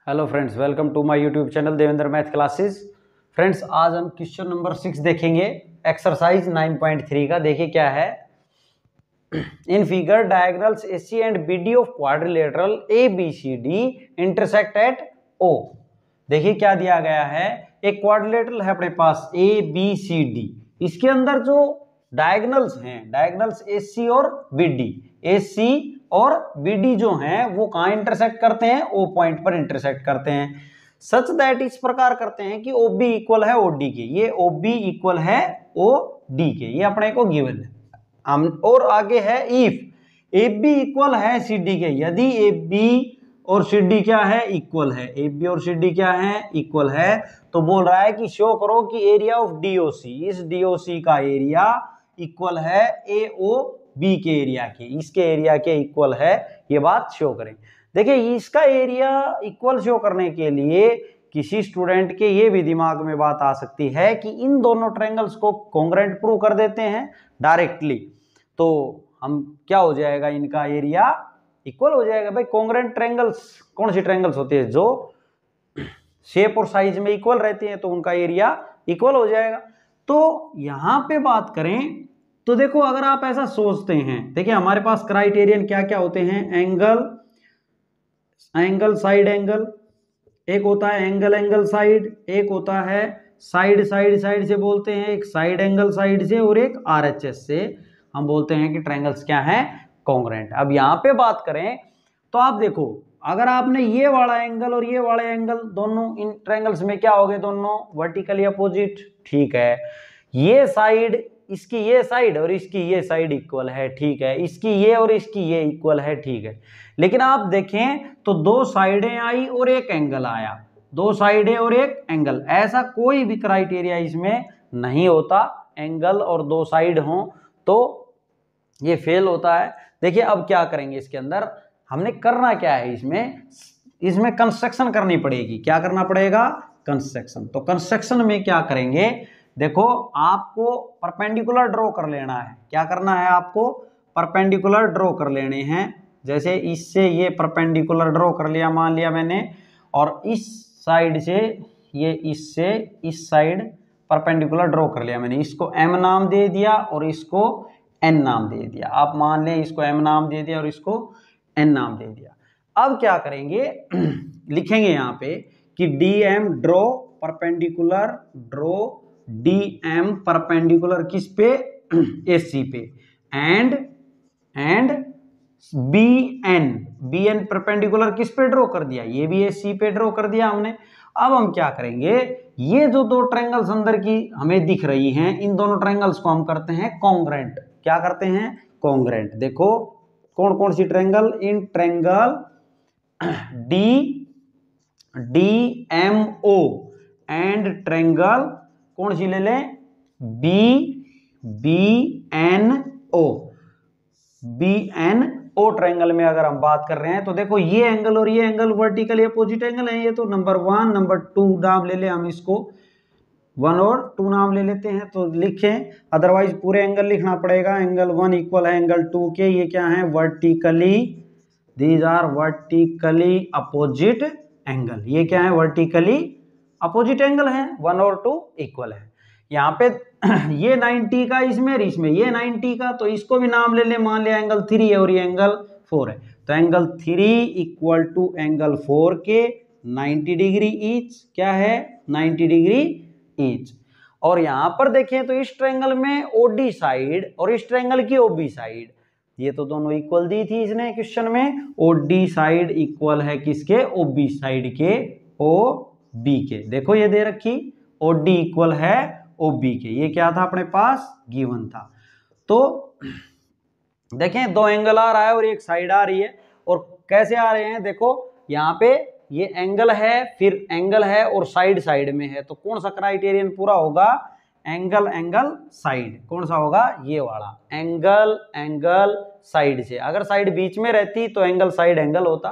Hello friends, welcome to my YouTube channel Devendra math classes. Friends, आज हम question number 6 देखेंगे, exercise 9.3 का। देखिए क्या है। In figure diagonals AC and BD of quadrilateral A B C D intersect at O. देखिए क्या दिया गया है। एक क्वाड्रिलेटरल है अपने पास ए बी सी डी। इसके अंदर जो डायगोनल्स हैं, डायगोनल्स एसी और बीडी, एसी और बीडी जो हैं वो कहाँ इंटरसेक्ट करते हैं? ओ पॉइंट पर इंटरसेक्ट करते हैं। सच दैट इस प्रकार करते हैं कि ओ बी इक्वल है ओ डी के। ये ओ बी इक्वल है ओ डी के, ये अपने को गिवन है। और आगे है इफ ए बी इक्वल है सी डी के। यदि ए बी और सी डी क्या है? इक्वल है। ए बी और सी डी क्या है? इक्वल है। तो बोल रहा है कि शो करो कि एरिया ऑफ डीओसी, इस डीओसी का एरिया इक्वल है ए ओ बी के एरिया के, इसके एरिया के इक्वल है। ये बात शो करें। देखिए इसका एरिया इक्वल शो करने के लिए किसी स्टूडेंट के ये भी दिमाग में बात आ सकती है कि इन दोनों ट्रायंगल्स को कॉन्ग्रुएंट प्रूव कर देते हैं डायरेक्टली, तो हम क्या हो जाएगा? इनका एरिया इक्वल हो जाएगा। भाई कॉन्ग्रुएंट ट्रायंगल्स कौन सी ट्रायंगल्स होती है? जो शेप और साइज में इक्वल रहती हैं, तो उनका एरिया इक्वल हो जाएगा। तो यहां पे बात करें तो देखो, अगर आप ऐसा सोचते हैं, देखिए हमारे पास क्राइटेरियन क्या क्या होते हैं? एंगल साइड एंगल, एक होता है एंगल साइड, एक होता है साइड से बोलते हैं, एक साइड एंगल साइड से, और एक आरएचएस से हम बोलते हैं कि ट्रायंगल्स क्या हैं? कॉन्ग्रुएंट। अब यहाँ पे बात करें तो आप देखो, अगर आपने ये वाला एंगल और ये वाला एंगल, दोनों इन ट्रायंगल्स में क्या हो गए? दोनों वर्टिकली अपोजिट। ठीक है। ये साइड, इसकी ये साइड और इसकी ये साइड इक्वल है। ठीक है। इसकी ये और इसकी ये इक्वल है। ठीक है। लेकिन आप देखें तो दो साइडें आई और एक एंगल आया, दो साइडें और एक एंगल। ऐसा कोई भी क्राइटेरिया इसमें नहीं होता। एंगल और दो साइड हों तो ये फेल होता है। देखिए अब क्या करेंगे, इसके अंदर हमने करना क्या है? इसमें कंस्ट्रक्शन करनी पड़ेगी। क्या करना पड़ेगा? कंस्ट्रक्शन। तो कंस्ट्रक्शन में क्या करेंगे? देखो आपको परपेंडिकुलर ड्रॉ कर लेना है। क्या करना है आपको? परपेंडिकुलर ड्रॉ कर लेने हैं। जैसे इससे ये परपेंडिकुलर ड्रॉ कर लिया, मान लिया मैंने, और इस साइड से ये, इससे इस साइड परपेंडिकुलर ड्रॉ कर लिया मैंने। इसको एम नाम दे दिया और इसको एन नाम दे दिया। आप मान लें इसको एम नाम दे दिया और इसको एन नाम दे दिया। अब क्या करेंगे? लिखेंगे यहाँ पे कि D M draw perpendicular, draw D M perpendicular किस पे? एसी पे। एंड बी एन परपेंडिकुलर किस पे ड्रॉ कर दिया? ये भी एसी पे ड्रॉ कर दिया हमने। अब हम क्या करेंगे? ये जो दो ट्रायंगल्स अंदर की हमें दिख रही हैं, इन दोनों ट्रायंगल्स को हम करते हैं कॉन्ग्रुएंट। क्या करते हैं? कॉन्ग्रुएंट। देखो कौन कौन सी ट्रायंगल? इन triangle D M O and triangle कौन सी ले लें? बी एन ओ ट्रायंगल में अगर हम बात कर रहे हैं तो देखो ये एंगल और ये एंगल वर्टिकली अपोजिट एंगल है। ये तो नंबर 1, नंबर 2 नाम ले ले हम इसको, 1 और 2 नाम ले लेते हैं तो लिखें, अदरवाइज पूरे एंगल लिखना पड़ेगा। एंगल 1 इक्वल है एंगल 2 के। ये क्या है? Vertically, these are vertically opposite angle. ये क्या है? वर्टिकली अपोजिट एंगल है। 1 और 2 इक्वल है। यहाँ पे ये 90 का इसमें ये 90 का, तो इसको भी नाम ले ले, मान लिया एंगल 3 है और ये एंगल 4 है। तो एंगल 3 इक्वल टू एंगल 4 के 90 डिग्री ईच। क्या है? 90 डिग्री ईच। और यहाँ पर देखें तो इस ट्रायंगल में ओडी साइड और इस ट्रायंगल की ओबी साइड, ये तो दोनों इक्वल दी थी इसने क्वेश्चन में। ओडी साइड इक्वल है किसके? ओबी साइड के, ओ बी के। देखो ये दे रखी, ओडी इक्वल है ओबी के। ये क्या था अपने पास? गिवन था। तो देखें दो एंगल आ रहा है और एक साइड आ रही है। और कैसे आ रहे हैं? देखो यहाँ पे ये एंगल है, फिर एंगल है और साइड में है। तो कौन सा क्राइटेरियन पूरा होगा? Angle side. कौन सा होगा? ये वाला एंगल साइड से। अगर साइड बीच में रहती तो एंगल साइड एंगल होता।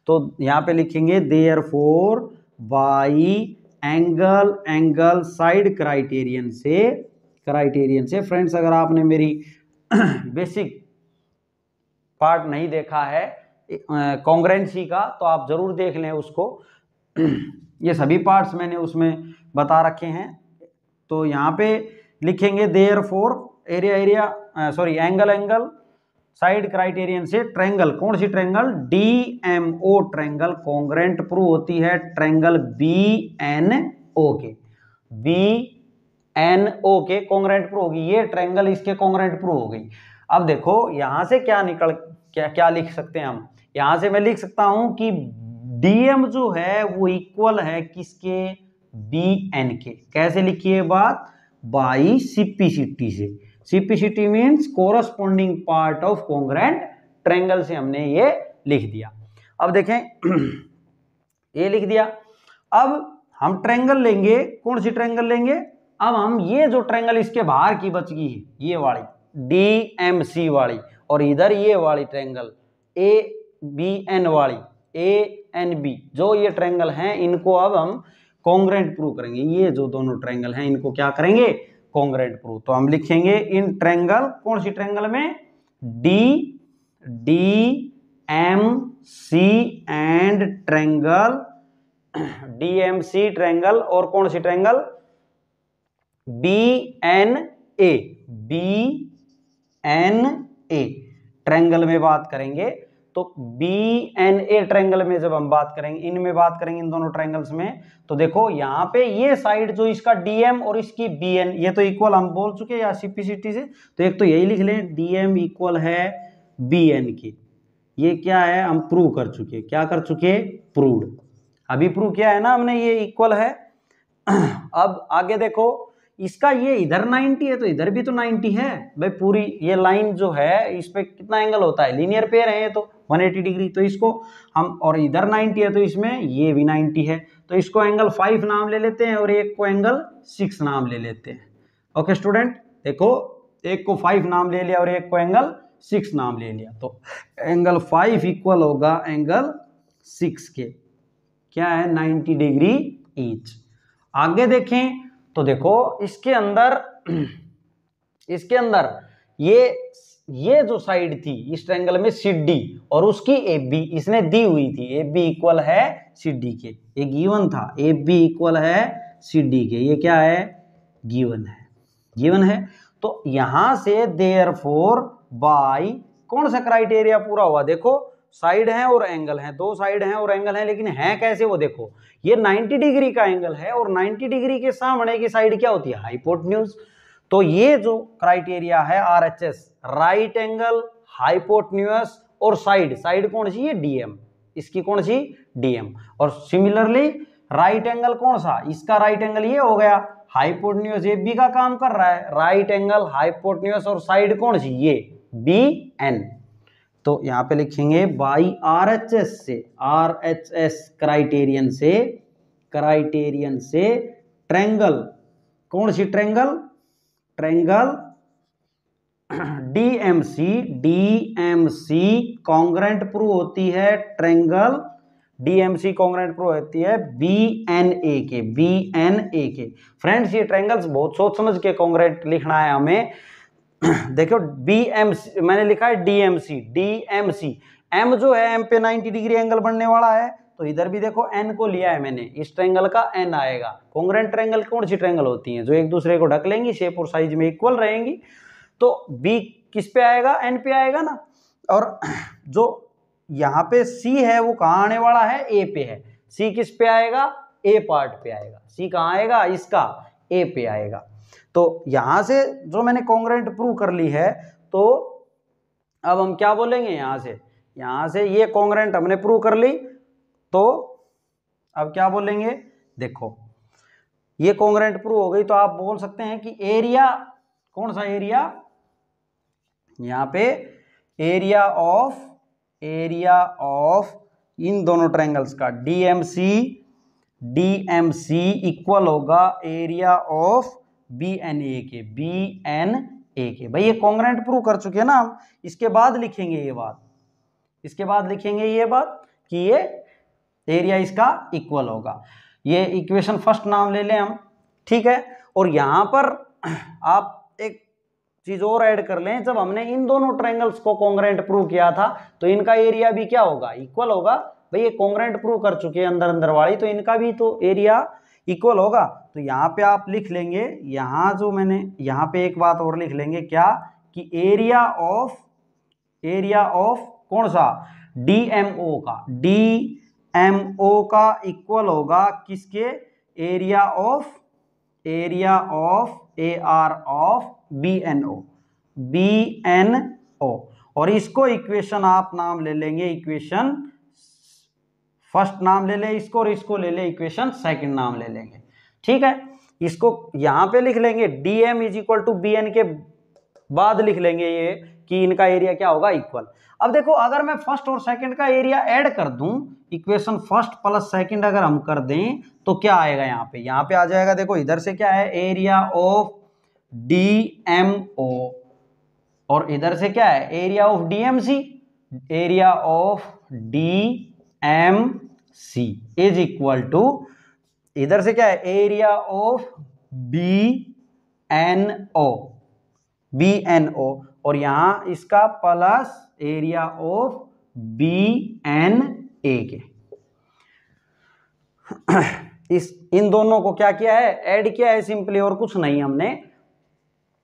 तो यहाँ पे लिखेंगे therefore by angle side criterion से। फ्रेंड्स, अगर आपने मेरी बेसिक पार्ट नहीं देखा है कॉन्ग्रुएंसी का, तो आप जरूर देख लें उसको। ये सभी पार्ट्स मैंने उसमें बता रखे हैं। तो यहाँ पे लिखेंगे देयरफॉर एंगल साइड क्राइटेरियन से ट्रायंगल, कौन सी triangle, DMO triangle congruent prove होती है ट्रायंगल BNO के, BNO के कॉन्ग्रेंट प्रूव होगी, ये ट्रायंगल इसके कॉन्ग्रेंट प्रूव हो गई। अब देखो यहां से क्या लिख सकते हैं हम, यहां से मैं लिख सकता हूं कि DM जो है वो इक्वल है किसके, BN के। कैसे लिखिए बात, बाई सिपिसिटी से, CPCT means corresponding part of congruent triangle से हमने ये लिख दिया। अब देखें ये लिख दिया। अब हम ट्रायंगल लेंगे, कौन सी ट्रायंगल लेंगे, अब हम ये जो ट्रायंगल इसके बाहर की बच गई है ये वाली DMC वाली, और इधर ये वाली ट्रायंगल ABN वाली ANB, जो ये ट्रायंगल हैं इनको अब हम कॉन्ग्रेंट प्रूव करेंगे। ये जो दोनों ट्रायंगल हैं इनको क्या करेंगे, कॉन्ग्रेंट प्रूव। तो हम लिखेंगे इन ट्रायंगल, कौन सी ट्रायंगल में, DMC and triangle DMC triangle, और कौन सी ट्रायंगल, BNA ट्रायंगल में बात करेंगे। तो BNA ट्रायंगल में जब हम बात करेंगे, इनमें बात करेंगे इन दोनों ट्रायंगल्स में, तो देखो यहाँ पे ये साइड जो इसका DM और इसकी BN, ये तो इक्वल हम बोल चुके या सिपिसिटी से, तो एक तो यही लिख लें DM इक्वल है BN की, ये क्या है हम प्रूव कर चुके, क्या कर चुके, प्रूव्ड, अभी प्रूव किया है ना हमने, ये इक्वल है। अब आगे देखो, इसका ये इधर 90 है तो इधर भी तो 90 है भाई, पूरी ये लाइन जो है इस पे कितना एंगल होता है, लीनियर पेयर है ये तो 180 डिग्री, तो इसको हम, और इधर 90 है तो इसमें ये भी 90 है, तो इसको एंगल 5 नाम ले लेते हैं और एक को एंगल 6 नाम ले लेते हैं। ओके स्टूडेंट, देखो एक को 5 नाम ले लिया और एक को एंगल 6 नाम ले लिया, तो एंगल 5 इक्वल होगा एंगल 6 के, क्या है, 90 डिग्री ईच। आगे देखें तो देखो इसके अंदर ये जो साइड थी इस ट्रायंगल में CD और उसकी AB इसने दी हुई थी, AB इक्वल है CD के, ये गिवन था, AB इक्वल है CD के, ये क्या है, गिवन है। तो यहां से देयरफॉर बाय कौन सा क्राइटेरिया पूरा हुआ, देखो साइड है और एंगल है, दो साइड हैं और एंगल है, लेकिन है कैसे वो देखो, ये 90 डिग्री का एंगल है और 90 डिग्री के सामने की साइड क्या होती है, हाइपोटेन्यूज। तो ये जो क्राइटेरिया है RHS, राइट एंगल, हाइपोटेन्यूज और साइड कौन सी है, DM, इसकी कौन सी, DM। और सिमिलरली राइट एंगल कौन सा, इसका राइट एंगल ये हो गया, हाइपोटेन्यूज AB का काम कर रहा है, राइट एंगल, हाइपोटेन्यूज और साइड कौन सी, ये BN। तो यहाँ पे लिखेंगे बाई RHS क्राइटेरियन से ट्रायंगल, कौन सी ट्रायंगल DMC कॉन्ग्रेंट प्रूव होती है, ट्रायंगल DMC कॉन्ग्रेंट प्रूव होती है BNA के। फ्रेंड्स ये ट्रायंगल्स बहुत सोच समझ के कॉन्ग्रेंट लिखना है हमें। देखो BMC मैंने लिखा है DMC, M जो है M पे 90 डिग्री एंगल बनने वाला है, तो इधर भी देखो N को लिया है मैंने, इस ट्रायंगल का N आएगा। कॉन्ग्रेंट ट्रायंगल कौन सी ट्रायंगल होती हैं, जो एक दूसरे को ढक लेंगी, शेप और साइज में इक्वल रहेंगी। तो B किस पे आएगा, N पे आएगा ना, और जो यहाँ पे C है वो कहाँ आने वाला है, A पे है। C किस पे आएगा, A पार्ट पे आएगा। C कहाँ आएगा, इसका A पे आएगा। तो यहां से जो मैंने कॉन्ग्रेंट प्रूव कर ली है, तो अब हम क्या बोलेंगे, यहां से ये कॉन्ग्रेंट हमने प्रूव कर ली, तो अब क्या बोलेंगे, देखो ये कॉन्ग्रेंट प्रूव हो गई, तो आप बोल सकते हैं कि एरिया, कौन सा एरिया, यहां पे एरिया ऑफ इन दोनों ट्रायंगल्स का DMC इक्वल होगा एरिया ऑफ BNA के भाई ये कॉन्ग्रेंट प्रूव कर चुके हैं ना हम। इसके बाद लिखेंगे ये बात कि ये एरिया इसका इक्वल होगा, ये इक्वेशन फर्स्ट नाम ले लें हम, ठीक है। और यहां पर आप एक चीज और ऐड कर लें, जब हमने इन दोनों ट्रायंगल्स को कॉन्ग्रेंट प्रूव किया था तो इनका एरिया भी क्या होगा, इक्वल होगा। भाई ये कॉन्ग्रेंट प्रूव कर चुके हैं अंदर अंदर वाली, तो इनका भी तो एरिया इक्वल होगा। तो यहाँ पे आप लिख लेंगे, यहाँ जो मैंने यहाँ पे एक बात और लिख लेंगे क्या, कि एरिया ऑफ कौन सा, डीएमओ का इक्वल होगा किसके, area of AR of BNO। और इसको इक्वेशन आप नाम ले लेंगे, इक्वेशन फर्स्ट नाम ले ले इसको, और इसको ले ले इक्वेशन सेकंड नाम ले लेंगे, ठीक है। इसको यहां पे लिख लेंगे DM is equal to BN के बाद लिख लेंगे ये कि इनका एरिया क्या होगा, इक्वल। अब देखो अगर मैं फर्स्ट और सेकंड का एरिया ऐड कर दूं, इक्वेशन फर्स्ट प्लस सेकंड अगर हम कर दें तो क्या आएगा, यहाँ पे आ जाएगा। देखो इधर से क्या है, एरिया ऑफ DMO, और इधर से क्या है, area of DMC। Area of DMC is equal to, इधर से क्या है, एरिया ऑफ BNO, और यहां इसका प्लस एरिया ऑफ BNA के। इन दोनों को क्या किया है, ऐड किया है सिंपली, और कुछ नहीं हमने।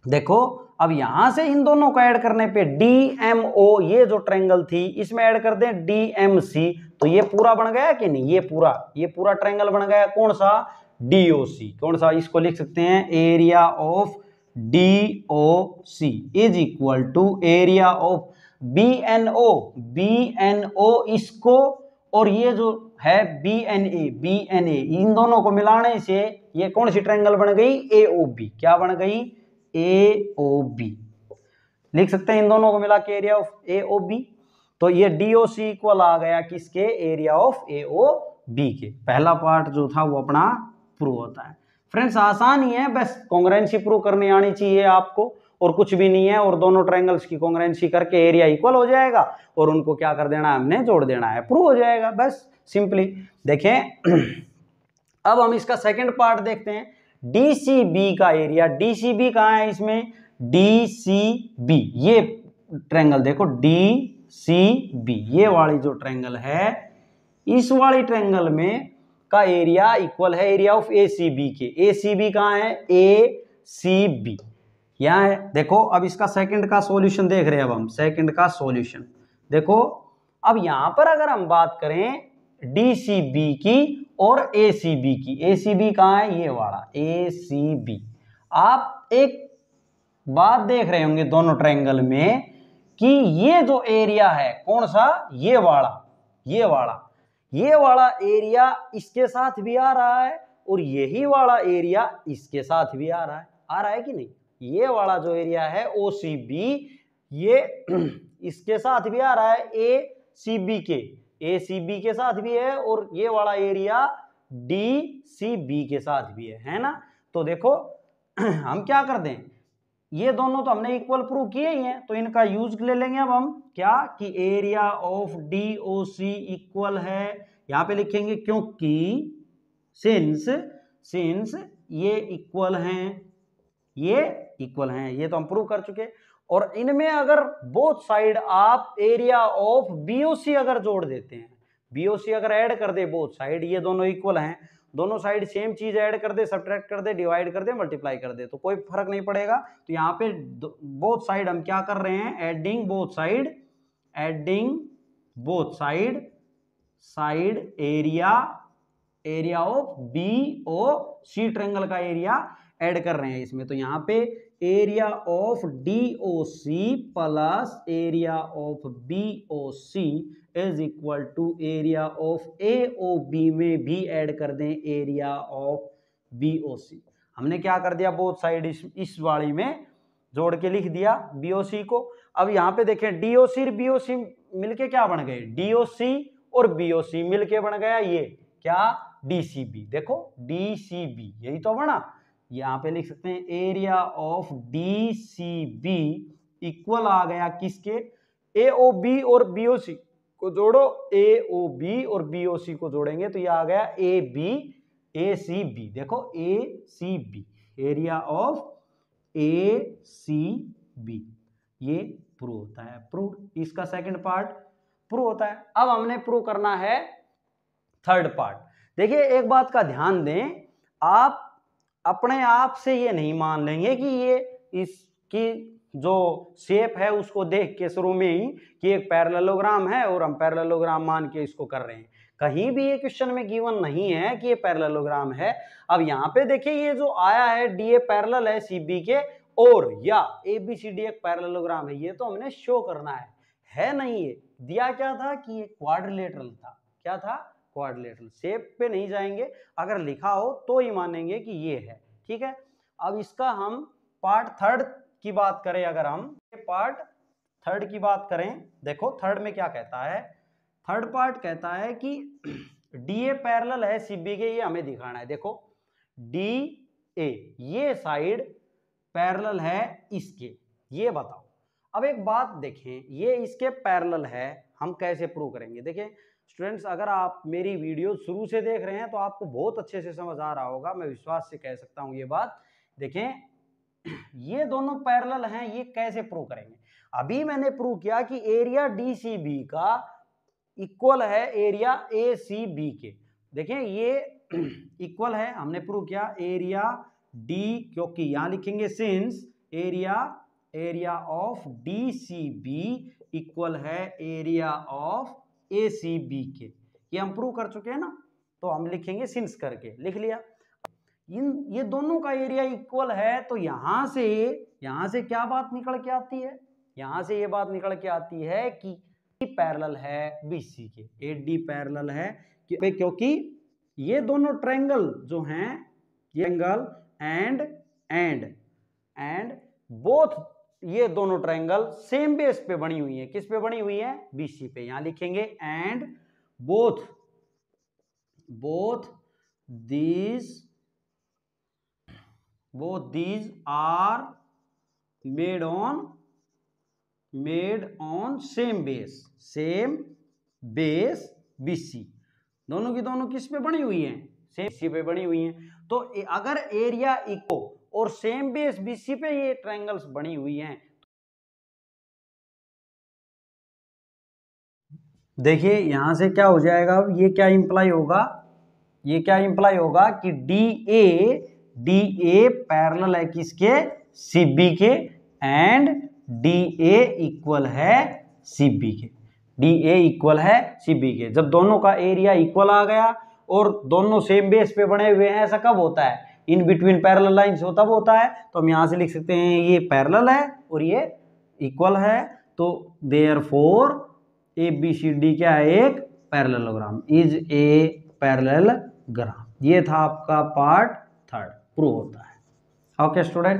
देखो अब यहां से इन दोनों को ऐड करने पे DMO, ये जो ट्रायंगल थी इसमें ऐड कर दें DMC, तो ये पूरा बन गया कि नहीं, ये पूरा ट्रायंगल बन गया। कौन सा, DOC। कौन सा, इसको लिख सकते हैं area of DOC is equal to area of BNO इसको, और ये जो है BNA, इन दोनों को मिलाने से ये कौन सी ट्रायंगल बन गई, AOB। क्या बन गई, AOB। लिख सकते हैं इन दोनों को मिला के एरिया ऑफ AOB। तो ये DOC इक्वल आ गया किसके, एरिया ऑफ AOB के। पहला पार्ट जो था वो अपना प्रूव होता है। फ्रेंड्स आसान ही है, बस कॉन्ग्रुएंसी प्रूव करनी आनी चाहिए आपको, और कुछ भी नहीं है। और दोनों ट्रायंगल्स की कॉन्ग्रुएंसी करके एरिया इक्वल हो जाएगा, और उनको क्या कर देना है, हमने जोड़ देना है, प्रूव हो जाएगा, बस सिंपली। देखें अब हम इसका सेकंड पार्ट देखते हैं, DCB का एरिया। DCB कहाँ है इसमें, DCB ये ट्रायंगल देखो, DCB ये वाली जो ट्रायंगल है, इस वाली ट्रायंगल में का एरिया इक्वल है एरिया ऑफ ACB के। ACB कहाँ है, ACB यहाँ है। देखो अब इसका सेकंड का सॉल्यूशन देख रहे हैं, अब हम सेकंड का सॉल्यूशन देखो। अब यहां पर अगर हम बात करें DCB की और ACB की, ACB कहाँ है, ये वाला ACB। आप एक बात देख रहे होंगे दोनों ट्रायंगल में कि ये जो एरिया है कौन सा, ये वाला एरिया इसके साथ भी आ रहा है, और यही वाला एरिया इसके साथ भी आ रहा है कि नहीं। ये वाला जो एरिया है OCB, ये इसके साथ भी आ रहा है ACB के साथ भी है, और ये वाला एरिया DCB के साथ भी है ना। तो देखो हम क्या कर दें, ये दोनों तो हमने इक्वल प्रूव किए ही हैं, तो इनका यूज ले लेंगे अब हम क्या, कि एरिया ऑफ DOC इक्वल है, यहां पे लिखेंगे क्योंकि सिंस ये इक्वल हैं, ये तो हम प्रूव कर चुके। और इनमें अगर बोथ साइड आप एरिया ऑफ BOC अगर जोड़ देते हैं, BOC अगर ऐड कर दे बोथ साइड, ये दोनों इक्वल हैं, दोनों साइड सेम चीज ऐड कर दे, सब्ट्रैक्ट कर दे, डिवाइड कर दे, मल्टीप्लाई कर दे, तो कोई फर्क नहीं पड़ेगा। तो यहाँ पे बोथ साइड हम क्या कर रहे हैं, adding both side area of BOC triangle का एरिया ऐड कर रहे हैं इसमें। तो यहाँ पे area of DOC plus area of BOC is equal to area of AOB में भी ऐड कर दें एरिया ऑफ BOC। हमने क्या कर दिया, बोथ साइड इस वाली में जोड़ के लिख दिया BOC को। अब यहाँ पे देखें DOC और BOC मिलके क्या बन गए, DOC और BOC मिलके बन गया ये क्या, DCB। देखो DCB यही तो बना, यहाँ पे लिख सकते हैं एरिया ऑफ DCB इक्वल आ गया किसके, AOB और BOC को जोड़ो, AOB और BOC को जोड़ेंगे तो ये आ गया ACB। देखो ACB, एरिया ऑफ ACB, ये प्रूव होता है, प्रूव। इसका सेकंड पार्ट प्रूव होता है। अब हमने प्रूव करना है थर्ड पार्ट। देखिए एक बात का ध्यान दें, आप अपने आप से ये नहीं मान लेंगे कि ये इसकी जो शेप है उसको देख के शुरू में ही कि एक पैरेललोग्राम है और हम पैरेललोग्राम मान के इसको कर रहे हैं। कहीं भी ये क्वेश्चन में गिवन नहीं है कि ये पैरेललोग्राम है। अब यहाँ पे देखिए ये जो आया है डी ए पैरेलल है सी बी के और या ए बी सी डी एक पैरेललोग्राम है, ये तो हमने शो करना है नहीं। ये दिया क्या था कि ये क्वाड्रिलेटरल था। क्या था? क्वाड्रिलेटरल। शेप पे नहीं जाएंगे, अगर लिखा हो तो ही मानेंगे कि ये है। ठीक है, अब इसका हम पार्ट थर्ड की बात करें, अगर हम पार्ट थर्ड की बात करें, देखो थर्ड में क्या कहता है। थर्ड पार्ट कहता है कि डी ए पैरेलल है सी बी के, ये हमें दिखाना है। देखो डी ए ये साइड पैरेलल है इसके, ये बताओ। अब एक बात देखें, ये इसके पैरेलल है, हम कैसे प्रूव करेंगे? देखें स्टूडेंट्स, अगर आप मेरी वीडियो शुरू से देख रहे हैं तो आपको बहुत अच्छे से समझ आ रहा होगा, मैं विश्वास से कह सकता हूं ये बात। देखें ये दोनों पैरेलल हैं, ये कैसे प्रूव करेंगे? अभी मैंने प्रूव किया कि एरिया डी सी बी का इक्वल है एरिया ए सी बी के। देखें ये इक्वल है, हमने प्रूव किया एरिया डी, क्योंकि यहां लिखेंगे since area of D C B equal है area of A C B के। ये हम प्रूव कर चुके हैं ना, तो हम लिखेंगे सिंस करके, लिख लिया। ये दोनों का एरिया इक्वल है, तो यहां से क्या बात निकल के आती है? यहां से ये बात निकल के आती है कि पैरेलल है बीसी के, ए डी पैरेलल है क्योंकि ये दोनों ट्रायंगल जो हैं, ये एंगल एंड बोथ, ये दोनों ट्रायंगल सेम बेस पे बनी हुई है। किस पे बनी हुई है? बीसी पे। यहां लिखेंगे and both these are made on same base BC। दोनों की दोनों किस पे बनी हुई हैं? सेम BC पे बनी हुई हैं। तो अगर एरिया इक्वल और सेम बेस BC पे ये ट्रायंगल्स बनी हुई हैं, देखिए यहां से क्या हो जाएगा, ये क्या इंप्लाई होगा कि डी ए पैरेलल है किसके? CB के, एंड DA इक्वल है CB के। DA इक्वल है CB के। जब दोनों का एरिया इक्वल आ गया और दोनों सेम बेस पे बने हुए हैं, ऐसा कब होता है? इन बिटवीन पैरेलल लाइंस तब होता है। तो हम यहां से लिख सकते हैं ये पैरेलल है और ये इक्वल है, तो देयरफॉर ABCD क्या है? एक पैरेललोग्राम, इज ए पैरेललोग्राम। ये था आपका पार्ट थर्ड, प्रूव होता है। Okay student.